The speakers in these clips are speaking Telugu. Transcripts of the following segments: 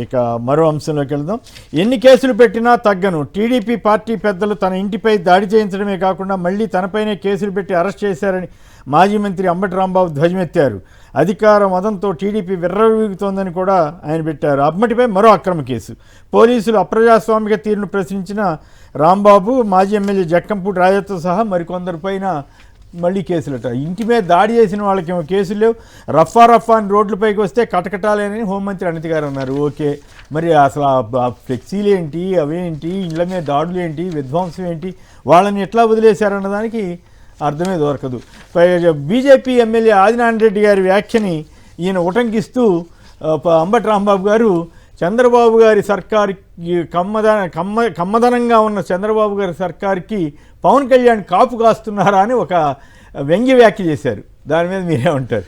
ఇక మరో అంశంలోకి వెళ్దాం. ఎన్ని కేసులు పెట్టినా తగ్గను. టీడీపీ పార్టీ పెద్దలు తన ఇంటిపై దాడి చేయించడమే కాకుండా మళ్లీ తనపైనే కేసులు పెట్టి అరెస్ట్ చేశారని మాజీ మంత్రి అంబటి రాంబాబు ధ్వజమెత్తారు. అధికార మదంతో టీడీపీ విర్రవీగుతోందని కూడా ఆయన పెట్టారు. అంబటిపై మరో అక్రమ కేసు. పోలీసులు అప్రజాస్వామిక తీరును ప్రశ్నించిన రాంబాబు, మాజీ ఎమ్మెల్యే జక్కంపూడి రాజాతో సహా మరికొందరిపైన మళ్ళీ కేసులట. ఇంటి మీద దాడి చేసిన వాళ్ళకేమో కేసులు లేవు. రఫా అని రోడ్లపైకి వస్తే కటకటాలేనని హోంమంత్రి అనిత గారు అన్నారు. ఓకే, మరి అసలు ఆ ఫ్లెక్సీలు ఏంటి, అవేంటి, ఇళ్ల మీద దాడులు ఏంటి, విధ్వంసం ఏంటి, వాళ్ళని ఎట్లా వదిలేశారన్న దానికి అర్థమే దొరకదు. బీజేపీ ఎమ్మెల్యే ఆదినారాయణ రెడ్డి గారి వ్యాఖ్యని ఈయన ఉటంకిస్తూ అంబటి రాంబాబు గారు చంద్రబాబు గారి సర్కారుకి కమ్మదనంగా ఉన్న చంద్రబాబు గారి సర్కారుకి పవన్ కళ్యాణ్ కాపు కాస్తున్నారా అని ఒక వ్యంగ్య వ్యాఖ్య చేశారు. దాని మీద మీరేమంటారు?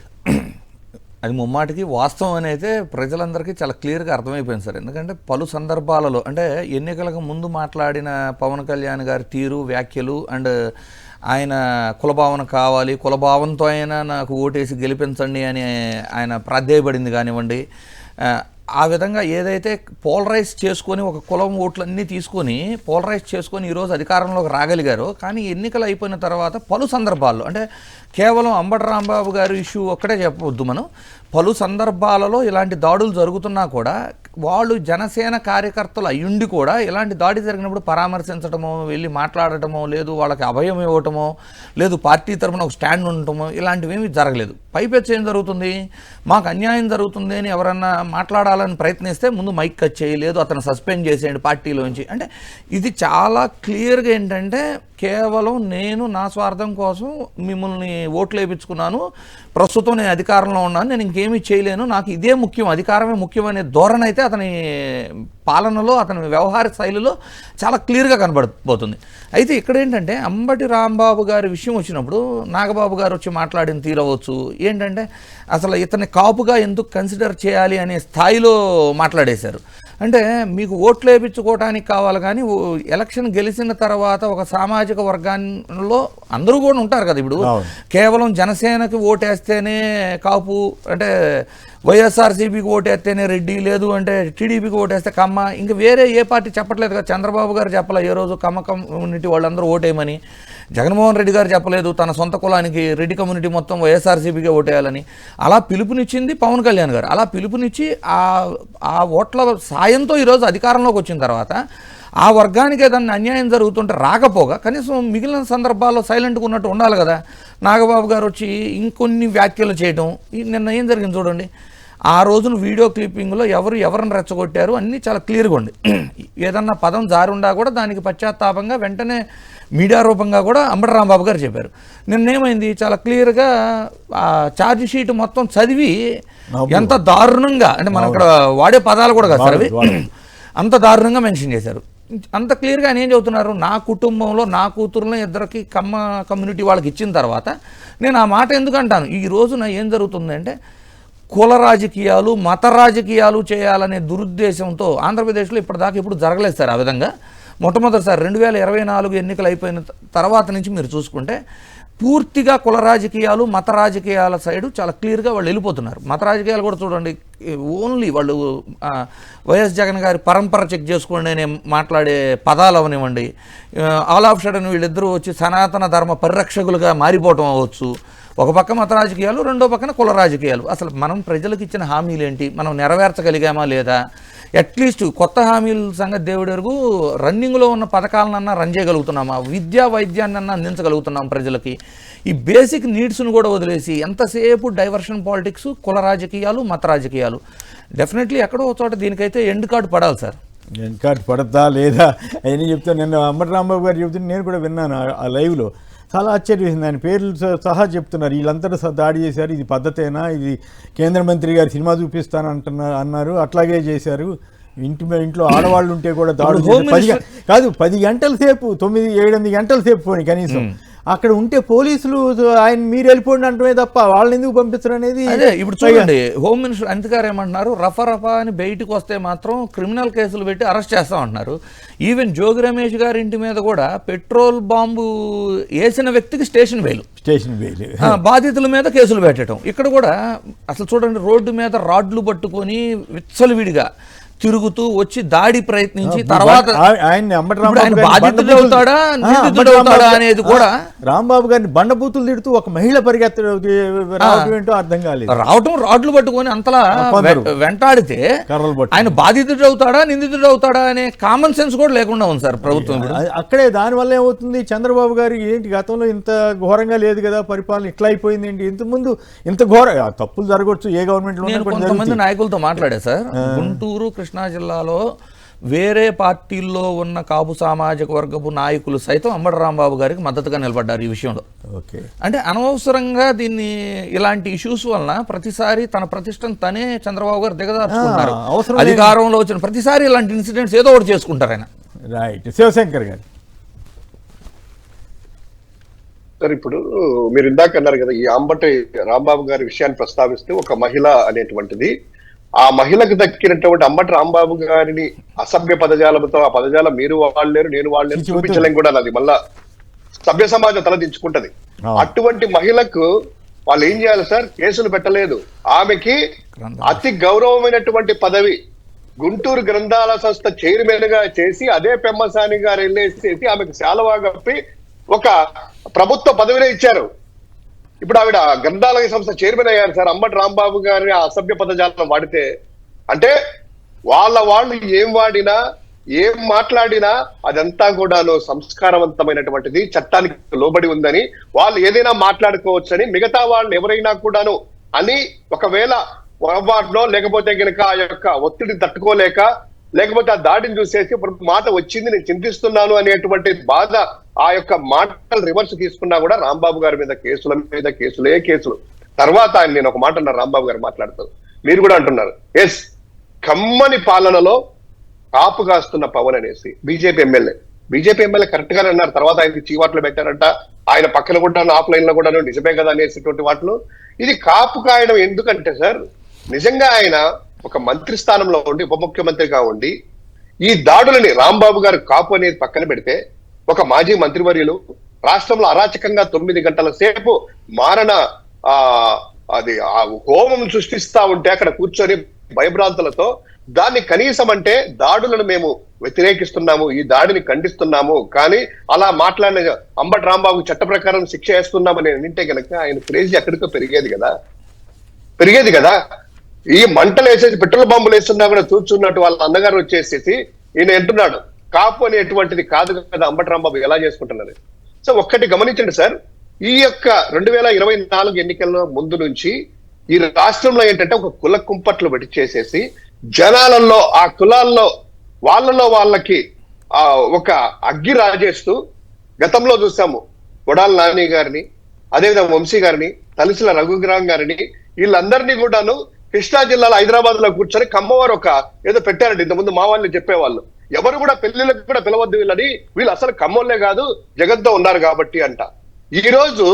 అది ముమ్మాటికి వాస్తవం అని అయితే ప్రజలందరికీ చాలా క్లియర్గా అర్థమైపోయింది సార్. ఎందుకంటే పలు సందర్భాలలో అంటే ఎన్నికలకు ముందు మాట్లాడిన పవన్ కళ్యాణ్ గారి తీరు, వ్యాఖ్యలు అండ్ ఆయన కులభావన కావాలి, కులభావంతో అయినా నాకు ఓటేసి గెలిపించండి అని ఆయన ప్రాధేయపడింది కానివ్వండి, ఆ విధంగా ఏదైతే పోలరైజ్ చేసుకొని ఒక కులం ఓట్లన్నీ తీసుకొని పోలరైజ్ చేసుకొని ఈరోజు అధికారంలోకి రాగలిగారో, కానీ ఎన్నికలు అయిపోయిన తర్వాత పలు సందర్భాల్లో అంటే కేవలం అంబటి రాంబాబు గారి ఇష్యూ ఒక్కటే చెప్పవద్దు మనం, పలు సందర్భాలలో ఇలాంటి దాడులు జరుగుతున్నా కూడా వాళ్ళు జనసేన కార్యకర్తలు అయ్యుండి కూడా ఇలాంటి దాడి జరిగినప్పుడు పరామర్శించడమో, వెళ్ళి మాట్లాడటమో, లేదు వాళ్ళకి అభయం ఇవ్వటమో, లేదు పార్టీ తరఫున ఒక స్టాండ్ ఉండటమో ఇలాంటివేమీ జరగలేదు. పైపెచ్చి ఏం జరుగుతుంది, మాకు అన్యాయం జరుగుతుంది అని ఎవరన్నా మాట్లాడాలని ప్రయత్నిస్తే ముందు మైక్ కట్ చేయలేదు, అతను సస్పెండ్ చేసేయండి పార్టీలోంచి. అంటే ఇది చాలా క్లియర్గా ఏంటంటే కేవలం నేను నా స్వార్థం కోసం మిమ్మల్ని ఓట్లు వేయించుకున్నాను, ప్రస్తుతం నేను అధికారంలో ఉన్నాను, నేను ఇంకేమీ చేయలేను, నాకు ఇదే ముఖ్యం, అధికారమే ముఖ్యం అనే ధోరణి అయితే అతని పాలనలో, అతని వ్యవహార శైలిలో చాలా క్లియర్గా కనబడిపోతుంది. అయితే ఇక్కడ ఏంటంటే అంబటి రాంబాబు గారి విషయం వచ్చినప్పుడు నాగబాబు గారు వచ్చి మాట్లాడిన తీరవచ్చు ఏంటంటే అసలు ఇతన్ని కాపుగా ఎందుకు కన్సిడర్ చేయాలి అనే స్థాయిలో మాట్లాడేశారు. అంటే మీకు ఓట్లు వేయించుకోవడానికి కావాలి, కానీ ఎలక్షన్ గెలిచిన తర్వాత ఒక సామాజిక వర్గాల్లో అందరూ కూడా ఉంటారు కదా. ఇప్పుడు కేవలం జనసేనకి ఓటేస్తేనే కాపు, అంటే వైఎస్ఆర్సీపీకి ఓటేస్తేనే రెడ్డి, లేదు అంటే టీడీపీకి ఓటేస్తే కమ్మ, ఇంకా వేరే ఏ పార్టీ చెప్పట్లేదు కదా. చంద్రబాబు గారు చెప్పలే ఏ రోజు కమ్మ కమ్యూనిటీ వాళ్ళందరూ ఓటేయమని, జగన్మోహన్ రెడ్డి గారు చెప్పలేదు తన సొంత కులానికి రెడ్డి కమ్యూనిటీ మొత్తం వైఎస్ఆర్సీపీకే ఓటేయాలని. అలా పిలుపునిచ్చింది పవన్ కళ్యాణ్ గారు. అలా పిలుపునిచ్చి ఆ ఓట్ల సాయంతో ఈరోజు అధికారంలోకి వచ్చిన తర్వాత ఆ వర్గానికి ఏదన్నా అన్యాయం జరుగుతుంటే రాకపోగా కనీసం మిగిలిన సందర్భాల్లో సైలెంట్గా ఉన్నట్టు ఉండాలి కదా. నాగబాబు గారు వచ్చి ఇంకొన్ని వ్యాఖ్యలు చేయడం, నిన్న ఏం జరిగింది చూడండి, ఆ రోజున వీడియో క్లిప్పింగ్లో ఎవరిని రెచ్చగొట్టారు అన్నీ చాలా క్లియర్గా ఉంది. ఏదన్నా పదం జారుండా కూడా దానికి పశ్చాత్తాపంగా వెంటనే మీడియా రూపంగా కూడా అంబటి రాంబాబు గారు చెప్పారు. నిన్నేమైంది, చాలా క్లియర్గా ఛార్జ్ షీట్ మొత్తం చదివి ఎంత దారుణంగా, అంటే మనం ఇక్కడ వాడే పదాలు కూడా కదా సార్ అవి, అంత దారుణంగా మెన్షన్ చేశారు. అంత క్లియర్గా ఆయన ఏం చెబుతున్నారు, నా కుటుంబంలో నా కూతురులో ఇద్దరికి కమ్మ కమ్యూనిటీ వాళ్ళకి ఇచ్చిన తర్వాత నేను ఆ మాట ఎందుకంటాను. ఈ రోజున ఏం జరుగుతుందంటే కుల రాజకీయాలు, మత రాజకీయాలు చేయాలనే దురుద్దేశంతో ఆంధ్రప్రదేశ్లో ఇప్పటిదాకా ఎప్పుడు జరగలేదు సార్ ఆ విధంగా. మొట్టమొదటిసారి 2024 ఎన్నికలు అయిపోయిన తర్వాత నుంచి మీరు చూసుకుంటే పూర్తిగా కుల రాజకీయాలు, మత రాజకీయాల సైడు చాలా క్లియర్గా వాళ్ళు వెళ్ళిపోతున్నారు. మత రాజకీయాలు కూడా చూడండి, ఓన్లీ వాళ్ళు వైఎస్ జగన్ గారి పరంపర చెక్ చేసుకోండి అని మాట్లాడే పదాలు అవనివ్వండి, ఆల్ ఆఫ్ సడన్ వీళ్ళిద్దరూ వచ్చి సనాతన ధర్మ పరిరక్షకులుగా మారిపోవటం అవ్వచ్చు. ఒక పక్క మత రాజకీయాలు, రెండో పక్కన కుల రాజకీయాలు. అసలు మనం ప్రజలకు ఇచ్చిన హామీలు ఏంటి, మనం నెరవేర్చగలిగామా లేదా, అట్లీస్ట్ కొత్త హామీల సంగతి దేవుడి వరకు రన్నింగ్లో ఉన్న పథకాలనన్నా రన్ చేయగలుగుతున్నామా, విద్యా వైద్యాన్నన్నా అందించగలుగుతున్నాం ప్రజలకి, ఈ బేసిక్ నీడ్స్ను కూడా వదిలేసి ఎంతసేపు డైవర్షన్ పాలిటిక్స్, కుల రాజకీయాలు, మత రాజకీయాలు. డెఫినెట్లీ ఎక్కడో చోట దీనికైతే ఎండ్ కార్డు పడాలి సార్. ఎండ్ కార్డు పడతా లేదా అని చెప్తాను. నిన్న అంబటి రాంబాబు గారు చెప్తుంటే నేను కూడా విన్నాను ఆ లైవ్లో. చాలా ఆశ్చర్యం, ఆయన పేర్లు సహా చెప్తున్నారు. వీళ్ళంతా దాడి చేశారు, ఇది పద్ధతేనా, ఇది కేంద్ర మంత్రి గారు సినిమా చూపిస్తాను అన్నారు, అట్లాగే చేశారు. ఇంట్లో ఆడవాళ్ళు ఉంటే కూడా దాడులు 10 గంటల సేపు, 9-8 గంటల సేపు పోనీ కనీసం అక్కడ ఉంటే పోలీసులు ఆయన మీరు వెళ్ళిపోండి అంటమే తప్ప వాళ్ళని ఎందుకు పంపించరు అనేది. అదే ఇప్పుడు చూడండి, హోమ్ మినిస్టర్ అనిత గారు ఏమంటున్నారు, రఫా అని బయటకు వస్తే మాత్రం క్రిమినల్ కేసులు పెట్టి అరెస్ట్ చేస్తామంటున్నారు. ఈవెన్ జోగి రమేష్ గారి ఇంటి మీద కూడా పెట్రోల్ బాంబు వేసిన వ్యక్తికి స్టేషన్ బెయిల్, బాధితుల మీద కేసులు పెట్టడం. ఇక్కడ కూడా అసలు చూడండి, రోడ్డు మీద రాడ్లు పట్టుకొని విచ్చలవిడిగా తిరుగుతూ వచ్చి దాడి ప్రయత్నించి తర్వాత ఆయన్ని అంబటి ఇప్పుడు ఆయన రాంబాబు బాధితుడు అవుతాడా నిందితుడు అవుతాడా అనేది కూడా రాంబాబు గారిని బండబూతులు తిడుతూ ఒక మహిళ రావడం ఏంటో అర్థం కాలేదు. రావటం రాడ్లు పట్టుకొని అంతలా వెంటాడితే ఆయన బాధితుడు అవుతాడా నిందితుడు అవుతాడా అనే కామన్ సెన్స్ కూడా లేకుండా ఉంది సార్ ప్రభుత్వం. అక్కడే దానివల్ల ఏమవుతుంది, చంద్రబాబు గారి ఏంటి గతంలో ఇంత ఘోరంగా లేదు కదా పరిపాలన, ఇట్లా అయిపోయింది ఏంటి, ఇంతకుముందు ఇంత ఘోర తప్పులు జరగవచ్చు ఏ గవర్నమెంట్ లో. నేను కొంతమంది నాయకులతో మాట్లాడా సార్, గుంటూరు కృష్ణా జిల్లాలో వేరే పార్టీల్లో ఉన్న కాపు సామాజిక వర్గపు నాయకులు సైతం అంబటి రాంబాబు గారికి మద్దతుగా నిలబడ్డారు ఈ విషయంలో. అంటే అనవసరంగా దీన్ని ఇలాంటి ఇష్యూస్ వలన ప్రతిసారి తన ప్రతిష్టను తనే చంద్రబాబు గారు దిగదార్చుకుంటారు. అధికారంలో వచ్చిన ప్రతిసారి ఇలాంటి ఇన్సిడెంట్స్ ఏదో ఒకటి చేసుకుంటారు ఆయన. రైట్. శివశంకర్ గారు సార్, ఇప్పుడు మీరు ఇందాక అన్నారు కదా, ఈ అంబటి రాంబాబు గారి విషయాన్ని ప్రస్తావిస్తే ఒక మహిళ అనేటువంటిది, ఆ మహిళకు దక్కినటువంటి అంబటి రాంబాబు గారిని అసభ్య పదజాలంతో, ఆ పదజాలం మీరు వాడలేరు నేను వాడలేరు చూపించలేం కూడా, అది మళ్ళా సభ్య సమాజం తలదించుకుంటది. అటువంటి మహిళకు వాళ్ళు ఏం చేయాలి సార్, కేసులు పెట్టలేదు. ఆమెకి అతి గౌరవమైనటువంటి పదవి గుంటూరు గ్రంథాల సంస్థ చైర్మన్ గా చేసి అదే పెమ్మసాని గారు వెళ్ళేసేసి ఆమెకు శాలువా కప్పి ఒక ప్రభుత్వ పదవినే ఇచ్చారు. ఇప్పుడు ఆవిడ గ్రంథాలయ సంస్థ చైర్మన్ అయ్యారు సార్. అంబటి రాంబాబు గారి ఆ అసభ్య పదజాలం వాడితే, అంటే వాళ్ళు ఏం వాడినా ఏం మాట్లాడినా అదంతా కూడాను సంస్కారవంతమైనటువంటిది, చట్టానికి లోబడి ఉందని, వాళ్ళు ఏదైనా మాట్లాడుకోవచ్చని, మిగతా వాళ్ళు ఎవరైనా కూడాను అని ఒకవేళ పొరపాటులో లేకపోతే కనుక ఆ యొక్క ఒత్తిడిని తట్టుకోలేక లేకపోతే ఆ దాడిని చూసేసి మాట వచ్చింది నేను చింతిస్తున్నాను అనేటువంటి బాధ, ఆ యొక్క మాటలు రివర్స్ తీసుకున్నా కూడా రాంబాబు గారి మీద కేసుల మీద కేసులే కేసులు. తర్వాత ఆయన నేను ఒక మాట అన్నారు, రాంబాబు గారు మాట్లాడుతారు, మీరు కూడా అంటున్నారు, ఎస్ కమ్మని పాలనలో కాపు కాస్తున్న పవన్ అనేసి బీజేపీ ఎమ్మెల్యే కరెక్ట్ గానే అన్నారు. తర్వాత ఆయనకి చీవాట్లు పెట్టారంట, ఆయన పక్కన కూడా ఆఫ్లైన్ లో కూడా నిజమే కదా అనేటువంటి వాటిలో. ఇది కాపు కాయడం ఎందుకంటే సార్, నిజంగా ఆయన ఒక మంత్రి స్థానంలో ఉండి ఉప ముఖ్యమంత్రిగా ఉండి ఈ దాడులని, రాంబాబు గారు కాపు అనేది పక్కన పెడితే, ఒక మాజీ మంత్రివర్యులు రాష్ట్రంలో అరాచకంగా 9 గంటల సేపు మారణ అది హోమం సృష్టిస్తా ఉంటే అక్కడ కూర్చొని భయభ్రాంతులతో, దాన్ని కనీసం అంటే దాడులను మేము వ్యతిరేకిస్తున్నాము, ఈ దాడిని ఖండిస్తున్నాము, కానీ అలా మాట్లాడిన అంబటి రాంబాబు చట్ట ప్రకారం శిక్ష వేస్తున్నామని వింటే కనుక ఆయన క్రేజీ ఎక్కడికో పెరిగేది కదా. ఈ మంటలు వేసేసి పెట్రోల్ బాంబులు వేస్తున్నా కూడా చూస్తున్నట్టు వాళ్ళ అన్నగారు వచ్చేసేసి ఈయన అంటున్నాడు కాపు అనేటువంటిది కాదు కదా అంబటి రాంబాబు ఎలా చేసుకుంటున్నారు. సో ఒక్కటి గమనించండి సార్, ఈ యొక్క 2024 ఎన్నికల ముందు నుంచి ఈ రాష్ట్రంలో ఏంటంటే ఒక కుల కుంపట్లు పెట్టి చేసేసి జనాలలో ఆ కులాల్లో వాళ్ళకి ఒక అగ్గి రాజేస్తూ, గతంలో చూసాము కొడాల నాని గారిని, అదేవిధంగా వంశీ గారిని, తలసిల రఘుగ్రామ్ గారిని, వీళ్ళందరినీ కూడాను కృష్ణా జిల్లాలో హైదరాబాద్ లో కూర్చొని కమ్మవారు ఒక ఏదో పెట్టారండి. ఇంతకుముందు మా వాళ్ళు చెప్పేవాళ్ళు, ఎవరు కూడా పెళ్లిళ్ళకి కూడా పిలవద్దు వీళ్ళని, వీళ్ళు అసలు కమ్మోళ్లే కాదు జగత్తో ఉన్నారు కాబట్టి అంట. ఈ రోజు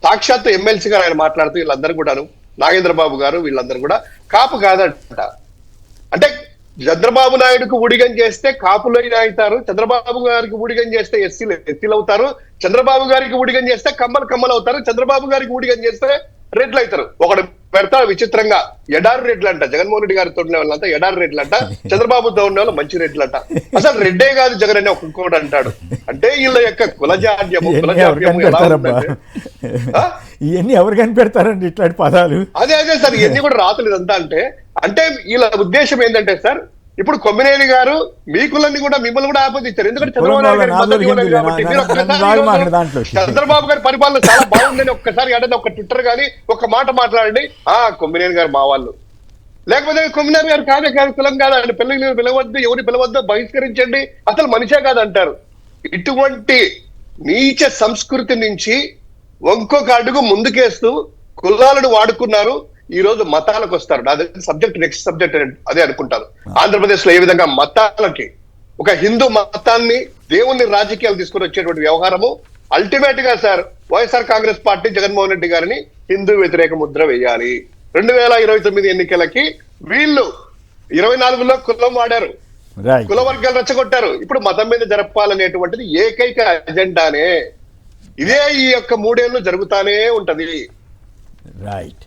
సాక్షాత్ ఎమ్మెల్సీ గారు ఆయన మాట్లాడుతూ వీళ్ళందరూ కూడాను, నాగేంద్రబాబు గారు వీళ్ళందరూ కూడా కాపు కాదంట. అంటే చంద్రబాబు నాయుడుకు ఊడిగం చేస్తే కాపులు అవుతారు, చంద్రబాబు గారికి ఊడిగం చేస్తే ఎస్సీలు అవుతారు, చంద్రబాబు గారికి ఊడిగం చేస్తే కమ్మలు అవుతారు, చంద్రబాబు గారికి ఊడిగం చేస్తే రెడ్లు అవుతారు. ఒకడు పెడతారు విచిత్రంగా ఎడారి రెడ్లు అంట, జగన్మోహన్ రెడ్డి గారితో ఉన్న వాళ్ళంతా ఎడారి రెడ్లు అంట, చంద్రబాబుతో ఉన్న వాళ్ళు మంచి రెడ్లు అంట. అసలు రెడ్డే కాదు జగన్ అని ఒక్కొక్కడు అంటాడు. అంటే వీళ్ళ యొక్క కులజాడ్యము ఇవన్నీ ఎవరు కనిపెడతారండి ఇట్లాంటి పదాలు? అదే సార్, ఇవన్నీ కూడా రాతలు ఇదంతా. అంటే వీళ్ళ ఉద్దేశం ఏంటంటే సార్, ఇప్పుడు కొమ్మినేని గారు మీ కులాన్ని కూడా మిమ్మల్ని కూడా ఆపోజించారు. ఎందుకంటే చంద్రబాబు గారి పరిపాలన చాలా బాగుందని ఒక్కసారి అంటే ఒక ట్విట్టర్ కానీ ఒక మాట మాట్లాడండి, కొమ్మినేని గారు మా వాళ్ళు, లేకపోతే కొమ్మినేని గారు కాదు కులం కాదు, ఆయన పిల్లలు పిలవద్దు, ఎవరు పిలవద్దు, బహిష్కరించండి, అసలు మనిషే కాదంటారు. ఇటువంటి నీచ సంస్కృతి నుంచి ఇంకొక అడుగు ముందుకేస్తూ కులాలను వాడుకున్నారు. ఈ రోజు మతాలకు వస్తారు. అదే సబ్జెక్ట్, నెక్స్ట్ సబ్జెక్ట్ అదే అనుకుంటాను. ఆంధ్రప్రదేశ్ లో ఏ విధంగా మతాలకి, ఒక హిందూ మతాన్ని దేవుణ్ణి రాజకీయాలు తీసుకుని వచ్చేటువంటి వ్యవహారము అల్టిమేట్ గా సార్ వైఎస్ఆర్ కాంగ్రెస్ పార్టీ జగన్మోహన్ రెడ్డి గారిని హిందూ వ్యతిరేక ముద్ర వేయాలి. 2029 ఎన్నికలకి వీళ్ళు 24లో కులం వాడారు, కుల వర్గాలు రెచ్చగొట్టారు, ఇప్పుడు మతం మీద జరపాలనేటువంటిది ఏకైక అజెండానే. ఇదే ఈ యొక్క 3 ఏళ్ళు జరుగుతానే ఉంటది. రైట్.